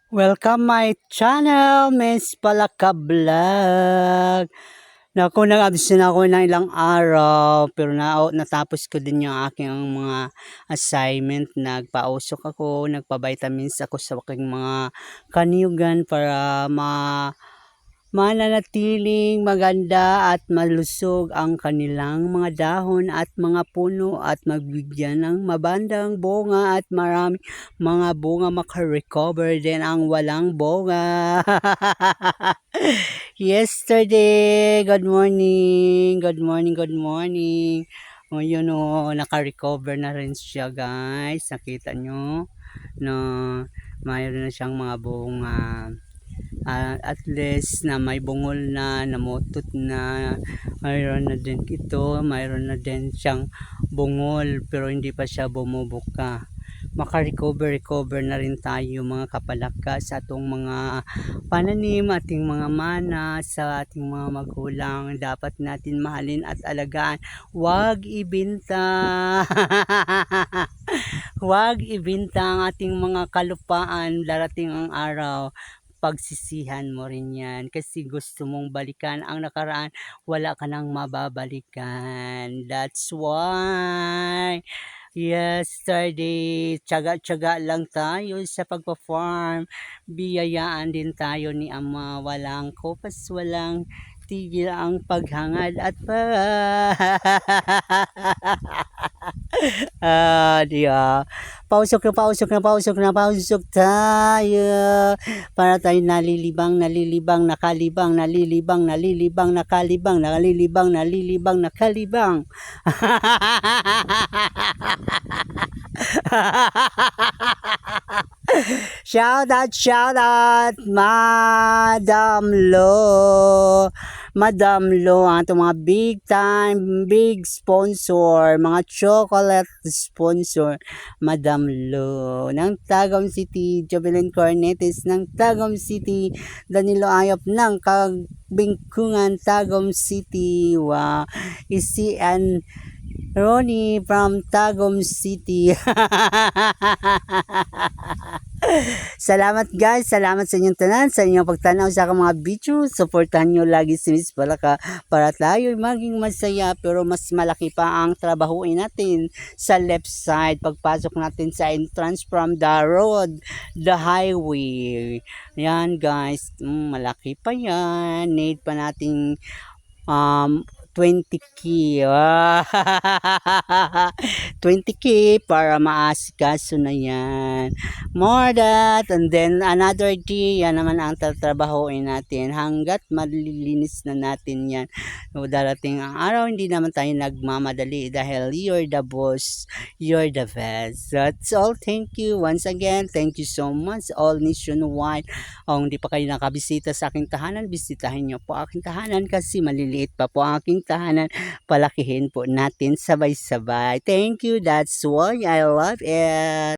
Welcome my channel, Miss Palaka Vlog. Naku, nag-abs na ako ng ilang araw, pero natapos ko din yung aking mga assignment. Nagpausok ako, nagpa-vitamins ako sa aking mga kaniyugan para mananatiling maganda at malusog ang kanilang mga dahon at mga puno at magbigyan ng mabandang bunga at marami mga bunga makarecover din ang walang bunga. Yesterday, good morning, good morning, good morning. O yun o, naka-recover na rin siya guys. Nakita nyo na mayroon na siyang mga bunga. At least na may bungol na, namutot na, mayroon na din ito, mayroon na din siyang bungol pero hindi pa siya bumubuka. Maka-recover na rin tayo mga kapalaka sa atong mga pananim, ating mga mana sa ating mga magulang. Dapat natin mahalin at alagaan, huwag ibenta. Huwag ibenta ang ating mga kalupaan. Darating ang araw, pagsisihan mo rin yan kasi gusto mong balikan ang nakaraan, wala ka nang mababalikan. That's why yesterday, tiyaga-tiyaga lang tayo sa pagpa-farm. Biyayaan din tayo ni Ama, walang kupas, walang tigil ang paghangad at pausok tayo para tayo nalilibang, nakalibang. Shout out, Madam Lo, ang itong mga big time, big sponsor, mga chocolate sponsor, Madam Lo, ng Tagum City, Jovelyn Cornetes ng Tagum City, Danilo Ayop ng Kabingkungan, Tagum City, wow, Isi and Ronnie from Tagum City. Salamat guys, salamat sa inyong tanan, sa inyong pagtanaw sa aking mga video. Supportahan nyo lagi si Miss Palaka para tayo maging masaya, pero mas malaki pa ang trabahuin natin sa left side pagpasok natin sa entrance from the road, the highway. Yan guys, malaki pa yan. Need pa nating 20k 20k para maasikaso na yan, more that, and then another day, yan naman ang tatrabahoin natin hanggat malilinis na natin yan. So, darating ang araw, hindi naman tayo nagmamadali dahil you're the boss, you're the best. That's all. Thank you once again, thank you so much all nationwide. Kung hindi pa kayo nakabisita sa aking tahanan, bisitahin nyo po aking tahanan kasi maliliit pa po ang aking tahanan. Palakihin po natin sabay-sabay. Thank you, that's why I love it.